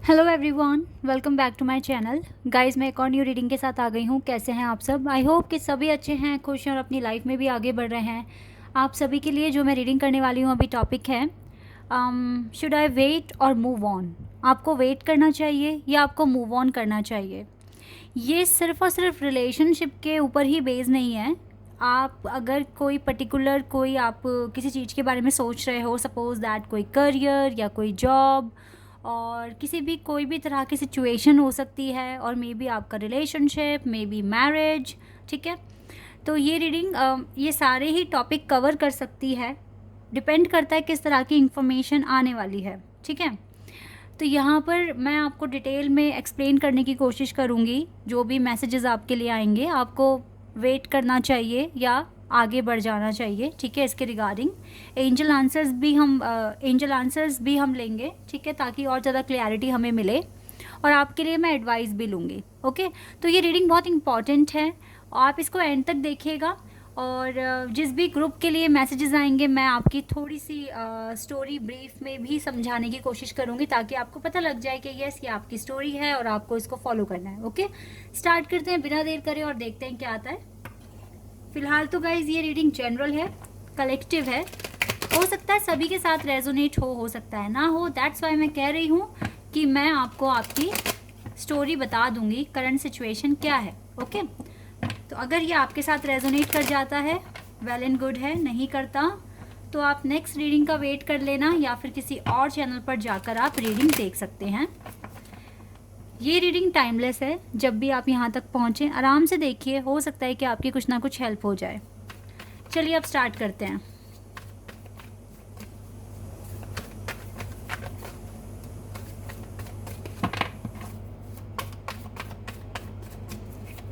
Hello everyone, welcome back to my channel. Guys, मैं एक और न्यू रीडिंग के साथ आ गई हूँ। कैसे हैं आप सब? आई होप कि सभी अच्छे हैं, खुश हैं और अपनी लाइफ में भी आगे बढ़ रहे हैं। आप सभी के लिए जो मैं रीडिंग करने वाली हूँ अभी टॉपिक है शुड आई वेट और मूव ऑन। आपको वेट करना चाहिए या आपको मूव ऑन करना चाहिए। ये सिर्फ और सिर्फ रिलेशनशिप के ऊपर ही बेस नहीं है। आप अगर कोई पर्टिकुलर कोई आप किसी चीज़ के बारे में सोच रहे हो, सपोज दैट कोई करियर या कोई जॉब और किसी भी कोई भी तरह की सिचुएशन हो सकती है, और मे बी आपका रिलेशनशिप, मे बी मैरिज, ठीक है। तो ये रीडिंग ये सारे ही टॉपिक कवर कर सकती है। डिपेंड करता है किस तरह की इंफॉर्मेशन आने वाली है, ठीक है। तो यहाँ पर मैं आपको डिटेल में एक्सप्लेन करने की कोशिश करूँगी। जो भी मैसेजेस आपके लिए आएंगे, आपको वेट करना चाहिए या आगे बढ़ जाना चाहिए, ठीक है। इसके रिगार्डिंग एंजल आंसर्स भी हम लेंगे, ठीक है, ताकि और ज़्यादा क्लैरिटी हमें मिले, और आपके लिए मैं एडवाइस भी लूँगी। ओके, तो ये रीडिंग बहुत इंपॉर्टेंट है, आप इसको एंड तक देखिएगा। और जिस भी ग्रुप के लिए मैसेजेस आएंगे, मैं आपकी थोड़ी सी स्टोरी ब्रीफ में भी समझाने की कोशिश करूँगी, ताकि आपको पता लग जाए कि यस, ये आपकी स्टोरी है और आपको इसको फॉलो करना है। ओके, स्टार्ट करते हैं बिना देर करे और देखते हैं क्या आता है। फिलहाल तो गाइज ये रीडिंग जनरल है, कलेक्टिव है। हो सकता है सभी के साथ रेजोनेट हो सकता है ना हो। दैट्स वाई मैं कह रही हूँ कि मैं आपको आपकी स्टोरी बता दूंगी, करंट सिचुएशन क्या है। ओके, तो अगर ये आपके साथ रेजोनेट कर जाता है, वेल एंड गुड है। नहीं करता तो आप नेक्स्ट रीडिंग का वेट कर लेना, या फिर किसी और चैनल पर जाकर आप रीडिंग देख सकते हैं। ये रीडिंग टाइमलेस है। जब भी आप यहाँ तक पहुँचें, आराम से देखिए, हो सकता है कि आपकी कुछ ना कुछ हेल्प हो जाए। चलिए अब स्टार्ट करते हैं।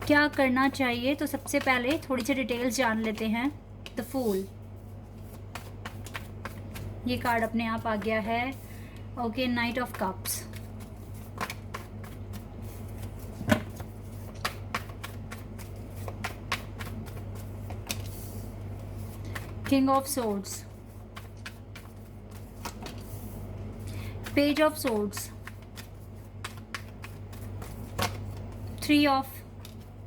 क्या करना चाहिए, तो सबसे पहले थोड़ी सी डिटेल्स जान लेते हैं। द फूल, ये कार्ड अपने आप आ गया है। Okay, night of cups, king of swords, page of swords, three of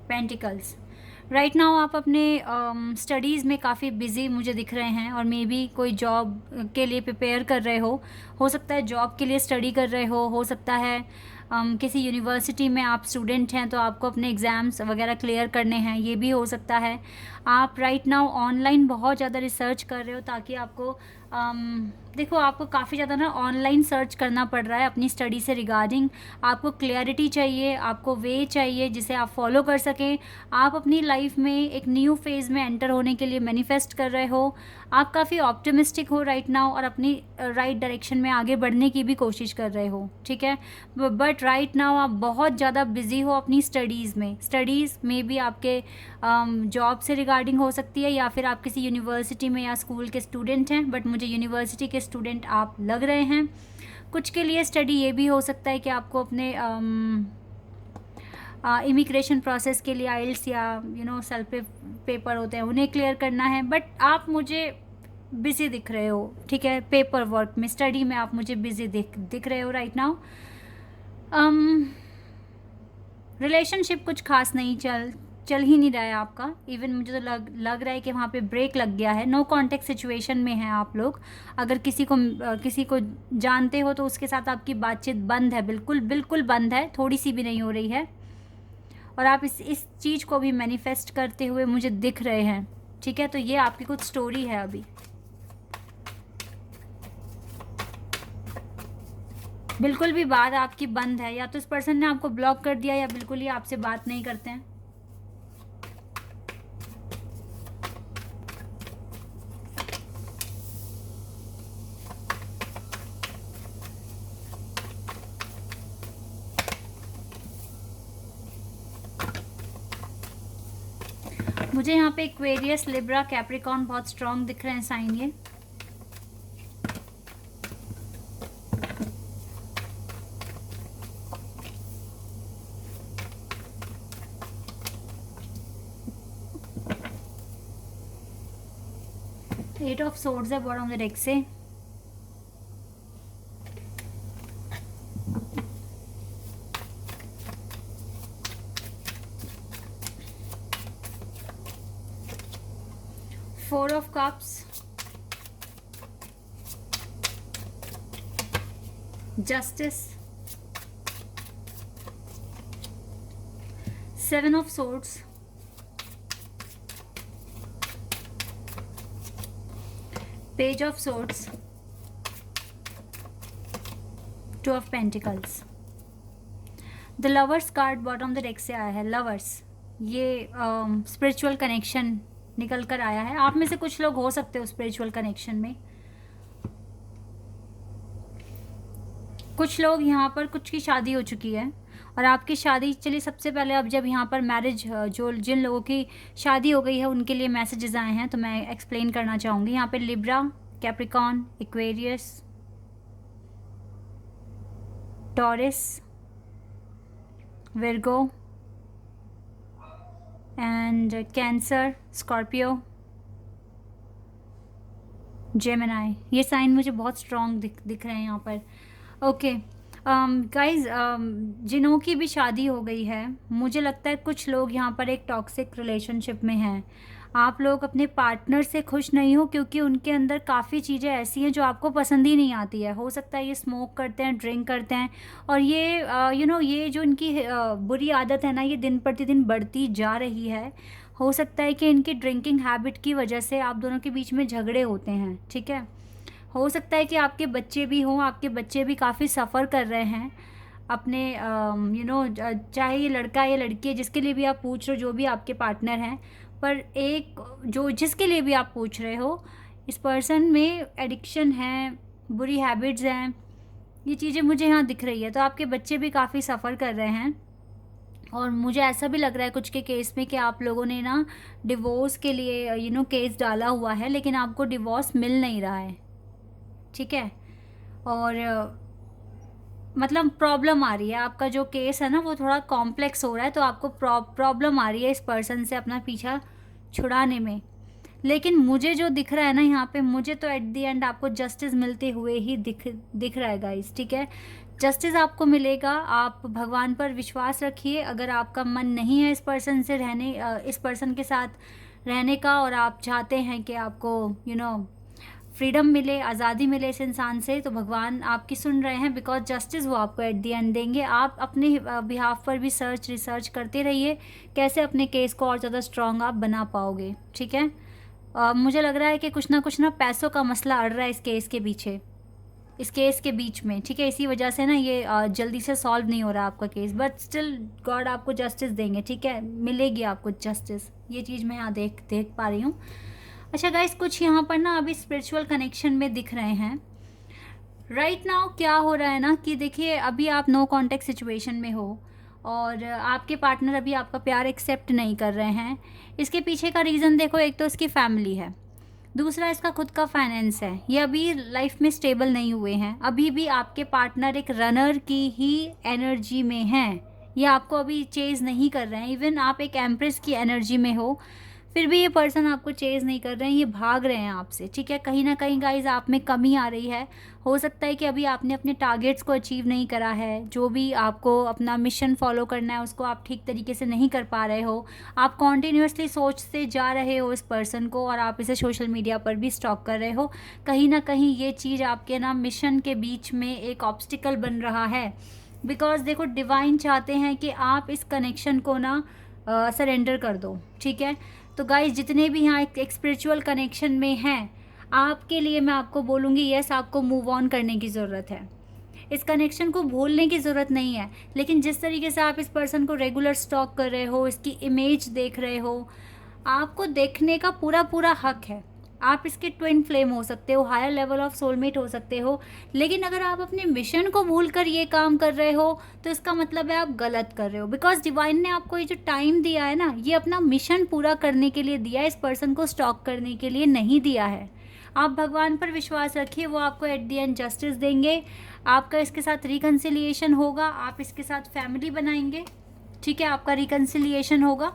pentacles. Right now आप अपने स्टडीज़ में काफ़ी बिजी मुझे दिख रहे हैं, और मे बी कोई जॉब के लिए प्रिपेयर कर रहे हो सकता है जॉब के लिए स्टडी कर रहे हो सकता है किसी यूनिवर्सिटी में आप स्टूडेंट हैं तो आपको अपने एग्ज़ाम्स वगैरह क्लियर करने हैं, ये भी हो सकता है। आप राइट नाउ ऑनलाइन बहुत ज़्यादा रिसर्च कर रहे हो, ताकि आपको देखो, आपको काफ़ी ज़्यादा ना ऑनलाइन सर्च करना पड़ रहा है अपनी स्टडी से रिगार्डिंग। आपको क्लैरिटी चाहिए, आपको वे चाहिए जिसे आप फॉलो कर सकें। आप अपनी लाइफ में एक न्यू फेज़ में एंटर होने के लिए मैनिफेस्ट कर रहे हो। आप काफ़ी ऑप्टिमिस्टिक हो राइट नाउ, और अपनी राइट डायरेक्शन में आगे बढ़ने की भी कोशिश कर रहे हो, ठीक है। बट राइट नाउ आप बहुत ज़्यादा बिजी हो अपनी स्टडीज़ में। स्टडीज़ में भी आपके जॉब से रिगार्डिंग हो सकती है, या फिर आप किसी यूनिवर्सिटी में या स्कूल के स्टूडेंट हैं, बट मुझे यूनिवर्सिटी के स्टूडेंट आप लग रहे हैं। कुछ के लिए स्टडी ये भी हो सकता है कि आपको अपने इमिग्रेशन प्रोसेस के लिए आइल्स या सेल्फ पेपर होते हैं, उन्हें क्लियर करना है। बट आप मुझे बिज़ी दिख रहे हो, ठीक है। पेपर वर्क में, स्टडी में आप मुझे बिज़ी दिख रहे हो राइट नाउ। रिलेशनशिप कुछ खास नहीं चल ही नहीं रहा है आपका। इवन मुझे तो लग रहा है कि वहाँ पे ब्रेक लग गया है। नो कॉन्टेक्ट सिचुएशन में है आप लोग। अगर किसी को जानते हो तो उसके साथ आपकी बातचीत बंद है, बिल्कुल बिल्कुल बंद है, थोड़ी सी भी नहीं हो रही है। और आप इस चीज़ को भी मैनिफेस्ट करते हुए मुझे दिख रहे हैं, ठीक है। तो ये आपकी कुछ स्टोरी है अभी। बिल्कुल भी बात आपकी बंद है, या तो इस पर्सन ने आपको ब्लॉक कर दिया, या बिल्कुल ही आपसे बात नहीं करते हैं। मुझे यहाँ पे एक्वेरियस, लिब्रा, कैप्रिकॉर्न बहुत स्ट्रांग दिख रहे हैं साइन ये। एट ऑफ सोर्ड्स है बॉटम ऑफ द डेक से। 4 of cups, justice, 7 of swords, page of swords, 2 of pentacles। The lovers card bottom the deck से आया है। लवर्स, ये स्पिरिचुअल कनेक्शन निकल कर आया है। आप में से कुछ लोग हो सकते हो स्पिरिचुअल कनेक्शन में, कुछ लोग यहाँ पर कुछ की शादी हो चुकी है और आपकी शादी, चलिए सबसे पहले अब जब यहाँ पर मैरिज, जो जिन लोगों की शादी हो गई है उनके लिए मैसेजेस आए हैं तो मैं एक्सप्लेन करना चाहूँगी। यहाँ पे Libra, Capricorn, Aquarius, taurus, Virgo and cancer, Scorpio, Gemini, ये साइन मुझे बहुत स्ट्रॉन्ग दिख रहे हैं यहाँ पर। ओके गाइज, जिनों की भी शादी हो गई है, मुझे लगता है कुछ लोग यहाँ पर एक टॉक्सिक रिलेशनशिप में हैं। आप लोग अपने पार्टनर से खुश नहीं हो क्योंकि उनके अंदर काफ़ी चीज़ें ऐसी हैं जो आपको पसंद ही नहीं आती है। हो सकता है ये स्मोक करते हैं, ड्रिंक करते हैं, और ये ये जो इनकी बुरी आदत है ना, ये दिन प्रतिदिन बढ़ती जा रही है। हो सकता है कि इनकी ड्रिंकिंग हैबिट की वजह से आप दोनों के बीच में झगड़े होते हैं, ठीक है। हो सकता है कि आपके बच्चे भी हों, आपके बच्चे भी काफ़ी सफ़र कर रहे हैं अपने चाहे ये लड़का या लड़की है, जिसके लिए भी आप पूछ रहे हो, जो भी आपके पार्टनर हैं, पर एक जो जिसके लिए भी आप पूछ रहे हो, इस पर्सन में एडिक्शन है, बुरी हैबिट्स हैं, ये चीज़ें मुझे यहाँ दिख रही है। तो आपके बच्चे भी काफ़ी सफ़र कर रहे हैं और मुझे ऐसा भी लग रहा है कुछ के केस में कि आप लोगों ने ना डिवोर्स के लिए केस डाला हुआ है, लेकिन आपको डिवोर्स मिल नहीं रहा है, ठीक है। और मतलब प्रॉब्लम आ रही है, आपका जो केस है ना वो थोड़ा कॉम्प्लेक्स हो रहा है, तो आपको प्रॉब्लम आ रही है इस पर्सन से अपना पीछा छुड़ाने में। लेकिन मुझे जो दिख रहा है ना यहाँ पे, मुझे तो एट द एंड आपको जस्टिस मिलते हुए ही दिख रहा है गाइस, ठीक है। जस्टिस आपको मिलेगा। आप भगवान पर विश्वास रखिए। अगर आपका मन नहीं है इस पर्सन से इस पर्सन के साथ रहने का, और आप चाहते हैं कि आपको फ्रीडम मिले, आज़ादी मिले इस इंसान से, तो भगवान आपकी सुन रहे हैं, बिकॉज जस्टिस वो आपको एट द एंड देंगे। आप अपने बिहाफ पर भी रिसर्च करते रहिए कैसे अपने केस को और ज़्यादा स्ट्रॉन्ग आप बना पाओगे, ठीक है। मुझे लग रहा है कि कुछ ना पैसों का मसला अड़ रहा है इस केस के पीछे, इस केस के बीच में, ठीक है। इसी वजह से ना ये जल्दी से सॉल्व नहीं हो रहा आपका केस, बट स्टिल गॉड आपको जस्टिस देंगे, ठीक है, मिलेगी आपको जस्टिस। ये चीज़ मैं यहाँ देख पा रही हूँ। अच्छा गाइस, कुछ यहाँ पर ना अभी स्पिरिचुअल कनेक्शन में दिख रहे हैं राइट नाउ। क्या हो रहा है ना कि देखिए, अभी आप नो कॉन्टेक्ट सिचुएशन में हो और आपके पार्टनर अभी आपका प्यार एक्सेप्ट नहीं कर रहे हैं। इसके पीछे का रीज़न देखो, एक तो इसकी फैमिली है, दूसरा इसका खुद का फाइनेंस है। ये अभी लाइफ में स्टेबल नहीं हुए हैं, अभी भी आपके पार्टनर एक रनर की ही एनर्जी में हैं, ये आपको अभी चेज़ नहीं कर रहे हैं। इवन आप एक एम्प्रेस की एनर्जी में हो, फिर भी ये पर्सन आपको चेज़ नहीं कर रहे हैं, ये भाग रहे हैं आपसे, ठीक है। कहीं ना कहीं गाइज आप में कमी आ रही है। हो सकता है कि अभी आपने अपने टारगेट्स को अचीव नहीं करा है, जो भी आपको अपना मिशन फॉलो करना है उसको आप ठीक तरीके से नहीं कर पा रहे हो। आप कॉन्टीन्यूसली सोचते जा रहे हो इस पर्सन को, और आप इसे सोशल मीडिया पर भी स्टॉक कर रहे हो। कहीं ना कहीं ये चीज़ आपके ना मिशन के बीच में एक ऑब्स्टिकल बन रहा है, बिकॉज देखो डिवाइन चाहते हैं कि आप इस कनेक्शन को ना सरेंडर कर दो, ठीक है। तो गाइस, जितने भी यहाँ एक स्पिरिचुअल कनेक्शन में हैं, आपके लिए मैं आपको बोलूँगी, यस, आपको मूव ऑन करने की ज़रूरत है। इस कनेक्शन को भूलने की ज़रूरत नहीं है, लेकिन जिस तरीके से आप इस पर्सन को रेगुलर स्टॉक कर रहे हो, इसकी इमेज देख रहे हो, आपको देखने का पूरा हक है। आप इसके ट्विन फ्लेम हो सकते हो, हायर लेवल ऑफ सोलमेट हो सकते हो, लेकिन अगर आप अपने मिशन को भूलकर ये काम कर रहे हो तो इसका मतलब है आप गलत कर रहे हो। बिकॉज डिवाइन ने आपको ये जो टाइम दिया है ना, ये अपना मिशन पूरा करने के लिए दिया है, इस पर्सन को स्टॉक करने के लिए नहीं दिया है। आप भगवान पर विश्वास रखिए, वो आपको एट द एंड जस्टिस देंगे। आपका इसके साथ रिकन्सिलिएशन होगा, आप इसके साथ फैमिली बनाएंगे, ठीक है, आपका रिकन्सिलिएशन होगा।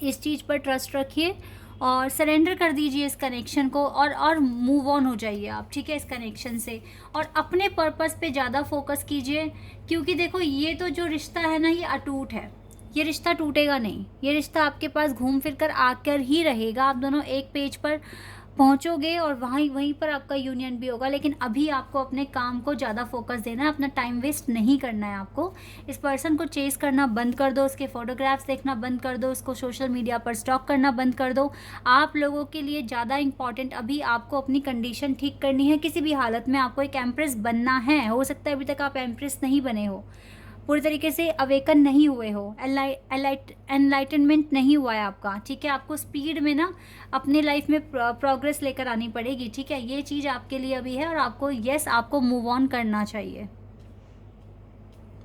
इस चीज़ पर ट्रस्ट रखिए और सरेंडर कर दीजिए इस कनेक्शन को, और मूव ऑन हो जाइए आप, ठीक है, इस कनेक्शन से, और अपने पर्पस पे ज़्यादा फोकस कीजिए। क्योंकि देखो, ये तो जो रिश्ता है ना, ये अटूट है, ये रिश्ता टूटेगा नहीं, ये रिश्ता आपके पास घूम फिर कर आकर ही रहेगा। आप दोनों एक पेज पर पहुंचोगे और वहीं पर आपका यूनियन भी होगा। लेकिन अभी आपको अपने काम को ज़्यादा फोकस देना है, अपना टाइम वेस्ट नहीं करना है आपको। इस पर्सन को चेस करना बंद कर दो, उसके फोटोग्राफ्स देखना बंद कर दो, उसको सोशल मीडिया पर स्टॉक करना बंद कर दो। आप लोगों के लिए ज़्यादा इंपॉर्टेंट अभी आपको अपनी कंडीशन ठीक करनी है। किसी भी हालत में आपको एक एम्प्रेस बनना है। हो सकता है अभी तक आप एम्प्रेस नहीं बने हो, पूरी तरीके से अवेकन नहीं हुए हो, एनलाइटनमेंट नहीं हुआ है आपका, ठीक है। आपको स्पीड में ना अपने लाइफ में प्रोग्रेस लेकर आनी पड़ेगी, ठीक है। ये चीज़ आपके लिए अभी है और आपको आपको मूव ऑन करना चाहिए,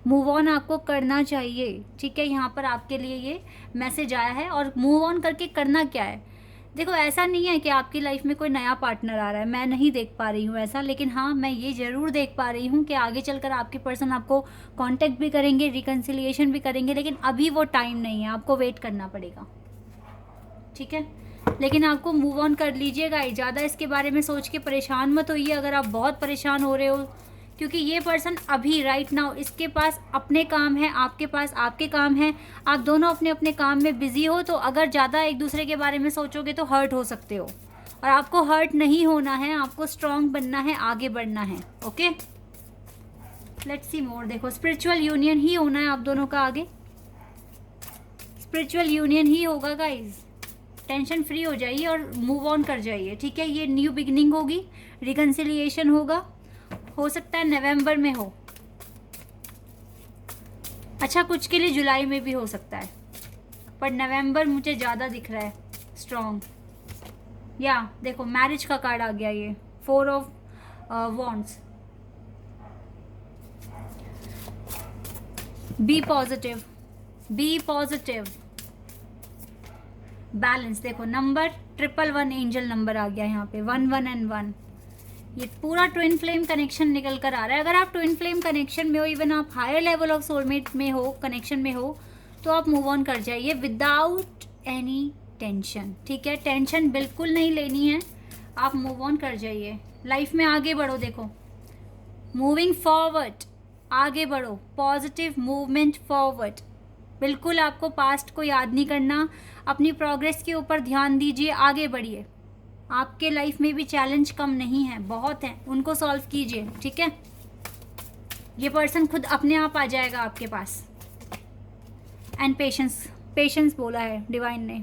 मूव ऑन आपको करना चाहिए, ठीक है। यहाँ पर आपके लिए ये मैसेज आया है। और मूव ऑन करके करना क्या है, देखो ऐसा नहीं है कि आपकी लाइफ में कोई नया पार्टनर आ रहा है, मैं नहीं देख पा रही हूँ ऐसा। लेकिन हाँ, मैं ये ज़रूर देख पा रही हूँ कि आगे चलकर आपके पर्सन आपको कांटेक्ट भी करेंगे, रिकन्सिलिएशन भी करेंगे। लेकिन अभी वो टाइम नहीं है, आपको वेट करना पड़ेगा, ठीक है। लेकिन आपको मूव ऑन कर लीजिएगा। ज़्यादा इसके बारे में सोच के परेशान मत होइए अगर आप बहुत परेशान हो रहे हो, क्योंकि ये पर्सन अभी राइट नाउ इसके पास अपने काम है, आपके पास आपके काम है। आप दोनों अपने अपने काम में बिजी हो, तो अगर ज़्यादा एक दूसरे के बारे में सोचोगे तो हर्ट हो सकते हो। और आपको हर्ट नहीं होना है, आपको स्ट्रांग बनना है, आगे बढ़ना है, ओके। लेट्स सी मोर। देखो स्पिरिचुअल यूनियन ही होना है आप दोनों का आगे, स्पिरिचुअल यूनियन ही होगा गाइज। टेंशन फ्री हो जाइए और मूव ऑन कर जाइए, ठीक है। ये न्यू बिगिनिंग होगी, रिकन्सिलिएशन होगा, हो सकता है नवंबर में हो। अच्छा, कुछ के लिए जुलाई में भी हो सकता है, पर नवंबर मुझे ज़्यादा दिख रहा है स्ट्रॉन्ग। या देखो मैरिज का कार्ड आ गया, ये 4 of wands. Be positive, be positive, balance. देखो नंबर 111 एंजल नंबर आ गया यहाँ पे, 1 1 and 1। ये पूरा ट्विन फ्लेम कनेक्शन निकल कर आ रहा है। अगर आप ट्विन फ्लेम कनेक्शन में हो, इवन आप हायर लेवल ऑफ सोलमेट में हो, कनेक्शन में हो, तो आप मूव ऑन कर जाइए विदाउट एनी टेंशन, ठीक है। टेंशन बिल्कुल नहीं लेनी है, आप मूव ऑन कर जाइए, लाइफ में आगे बढ़ो। देखो मूविंग फॉरवर्ड, आगे बढ़ो, पॉजिटिव मूवमेंट फॉरवर्ड। बिल्कुल आपको पास्ट को याद नहीं करना, अपनी प्रोग्रेस के ऊपर ध्यान दीजिए, आगे बढ़िए। आपके लाइफ में भी चैलेंज कम नहीं है, बहुत हैं, उनको सॉल्व कीजिए, ठीक है। ये पर्सन खुद अपने आप आ जाएगा आपके पास। एंड पेशेंस, पेशेंस बोला है डिवाइन ने,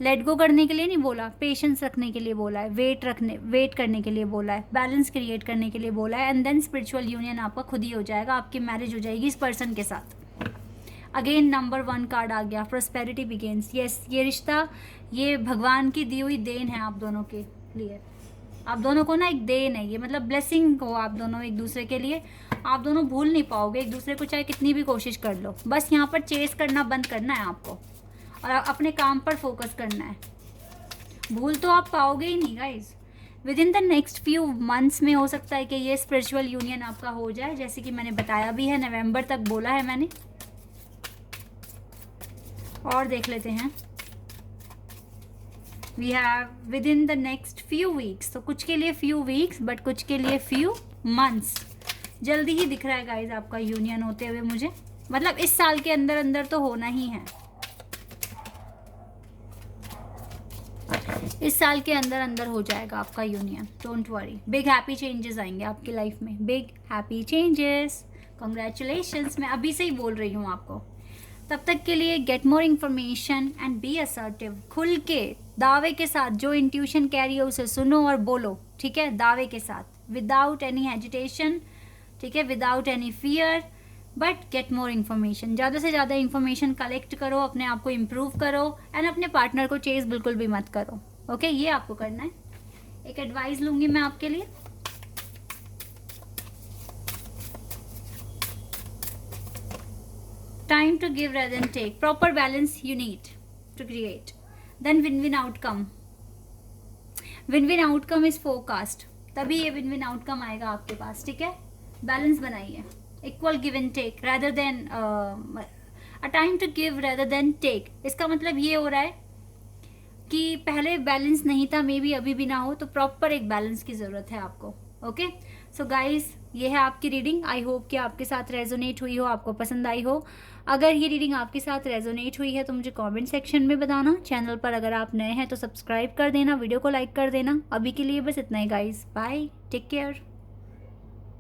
लेट गो करने के लिए नहीं बोला, पेशेंस रखने के लिए बोला है, वेट करने के लिए बोला है, बैलेंस क्रिएट करने के लिए बोला है। एंड देन स्पिरिचुअल यूनियन आपका खुद ही हो जाएगा, आपकी मैरिज हो जाएगी इस पर्सन के साथ। अगेन नंबर 1 कार्ड आ गया, प्रोस्पेरिटी बिगेन्स। यस, ये रिश्ता ये भगवान की दी हुई देन है आप दोनों के लिए। आप दोनों को ना एक देन है ये, मतलब ब्लेसिंग हो आप दोनों एक दूसरे के लिए। आप दोनों भूल नहीं पाओगे एक दूसरे को, चाहे कितनी भी कोशिश कर लो। बस यहाँ पर चेस करना बंद करना है आपको और अपने काम पर फोकस करना है। भूल तो आप पाओगे ही नहीं guys. With in the next few months में हो सकता है कि ये स्पिरिचुअल यूनियन आपका हो जाए, जैसे कि मैंने बताया भी है, नवंबर तक बोला है मैंने। और देख लेते हैं, we have within the next few weeks. तो कुछ के लिए फ्यू वीक्स, बट कुछ के लिए फ्यू मंथ्स। जल्दी ही दिख रहा है गाइज आपका यूनियन होते हुए मुझे, मतलब इस साल के अंदर अंदर तो होना ही है, इस साल के अंदर अंदर हो जाएगा आपका union. Don't worry, big happy changes आएंगे आपकी लाइफ में, बिग हैप्पी चेंजेस। कॉन्ग्रेचुलेशंस, मैं अभी से ही बोल रही हूँ आपको। तब तक के लिए get more information and be assertive. खुल के दावे के साथ जो इंट्यूशन कैरी हो उसे सुनो और बोलो, ठीक है, दावे के साथ, विदाउट एनी हेजिटेशन, ठीक है, without any fear, but get more information. ज़्यादा से ज़्यादा इन्फॉर्मेशन कलेक्ट करो, अपने आप को इम्प्रूव करो एंड अपने पार्टनर को चेस बिल्कुल भी मत करो, ओके। ये आपको करना है। एक एडवाइस लूँगी मैं आपके लिए। Time to give rather than take. Proper balance you need to create. Then win-win outcome. Win-win outcome is forecast. तभी ये win-win outcome आएगा आपके पास, ठीक है। बैलेंस बनाइए, equal give and take rather than a time to give rather than take। इसका मतलब ये हो रहा है कि पहले बैलेंस नहीं था, मे बी अभी भी ना हो, तो प्रॉपर एक बैलेंस की ज़रूरत है आपको, ओके। सो गाइस, ये है आपकी रीडिंग। आई होप कि आपके साथ रेजोनेट हुई हो, आपको पसंद आई हो। अगर ये रीडिंग आपके साथ रेजोनेट हुई है तो मुझे कमेंट सेक्शन में बताना। चैनल पर अगर आप नए हैं तो सब्सक्राइब कर देना, वीडियो को लाइक कर देना। अभी के लिए बस इतना ही गाइस, बाय, टेक केयर।